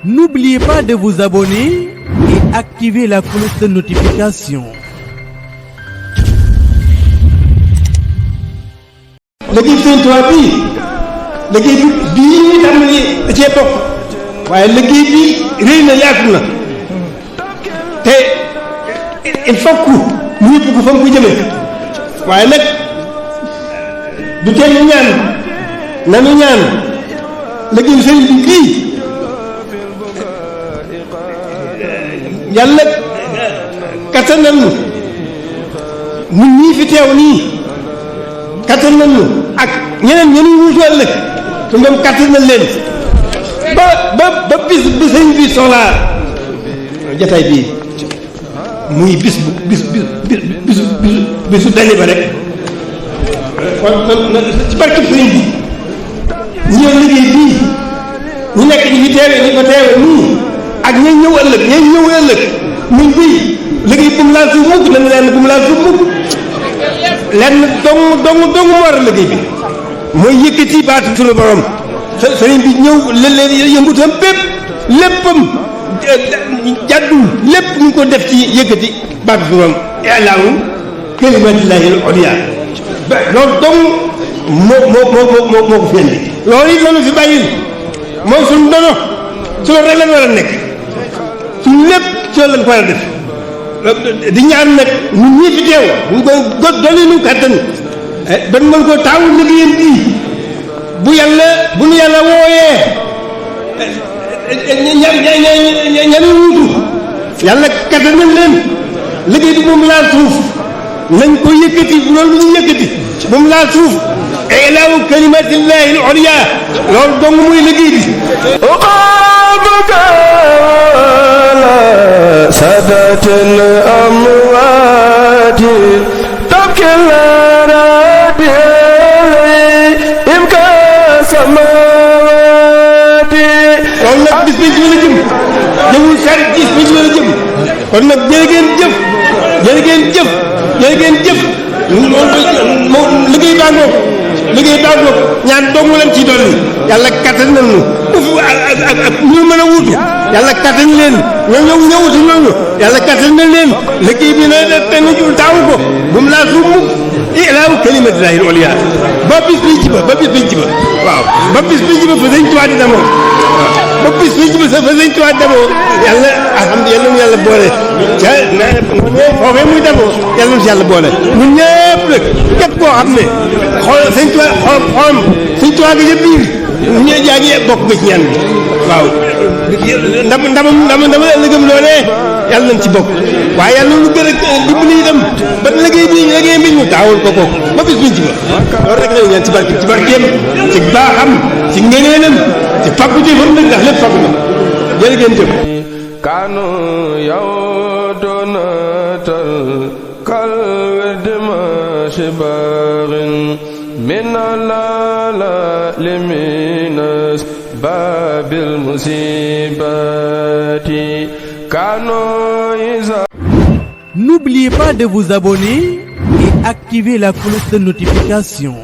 N'oubliez pas de vous abonner et activer la cloche de notification. liggéey Sëñ Tuubaa bii liggéey bii ñu tàmbali da cee bokk waaye liggéey bi rëy na yaatu na te il faut que mu yëpp ko fa mu ko jëmee waaye nag du tee ñu ñaan nanu ñaan liggéey sëriñ bi bii yàlla kattanal nu ñun ñii fi teew nii kattanal nu ak ñeneen ñeneen wuutu ëllëg su ngeen kattanal leen ba bis bi sëriñ bi soxlaa jataay bii muy bisu daje ba rek kon ci barke sëriñ bi ñu ñëw liggéey bii ñu nekk ñi fi teewee ñu ko teewee nii ak ña ñëw ëllëg muy bii liggéey bu mu laal suuf mukk nañ leen bu mu laal suuf mukk lenn dong moo war a liggéey bi mooy yëkkati baatu sunu borom sëriñ bi ñëw leen yëngutam bépp léppam jàddul lépp ñu ko def ci yëkkati baatu sunu borom i'laahu kalimatillahi al-ulya loolu dong moo ko fi indi loolu it loolu fi bàyyil mooy suñu dono su loolu rek lañ war a nekk suñu lépp ci loolu lañ ko war a def di ñaan nag ñun ñii fi teew ñu ko dolli nu kàttan ba mën ko taawul liggéeyam bii bu nu yàlla wooyee ña wuutu yàlla kattanal leen liggéey bi moom laal suuf nañ ko yëkkati bu loolu ñu yëkkati bu mu laal suuf ilaahu kalimatillahi al-ulya loolu dong muy liggéey bi سادة الأموات تبكي الأراضي إبكى السماوات kon nag bis bi la jëm jëmul sar bis bi la jëm kon nag jërë ngeen jëf moom liggéey baa ngoog ñaan dong lañ ci dolli yàlla kattan nañu ak ñu mën a wuutu yàlla kattan leen ñoo ñëw wutu ñooñu yàlla kattan na leen liggéey bi na te nu taawu ko bu mu laa suuf mukk ilaahu kalimatillahi al-ulya ba bis bi ci ba waaw ba bis bi ci ba fa Sëñ Tuubaa di demoo ba bis bi ci ba fa Sëñ Tuubaa di demoo yàlla alhamdulilah yàlla boole ca foofee muy demoo yàlla na si yàlla boole ñun ñëpp nag képp koo xam ne xool Sëñ Tuubaa xolam Sëñ Tuubaa gi ca biir ñu yaa ngi bokk nga ci ñaan bi waaw ndamam ëllëgëm loolee yàlla nañ ci bokk waaye yàlla lu gën a dimbali itam ba liggéey bi ñu taawul ko kooku ba bis biñ ci ba loolu rek lañu ñaan ci barkeem ci baaxam ci ngëneelam ci fàggu jëfam nag ndax lépp fàggu na jërë ngeen jëf kanu yow doonatal kal wedma shibarin min la liminas babil musibati kanu isa. N'oubliez pas de vous abonner et activer la cloche de notification.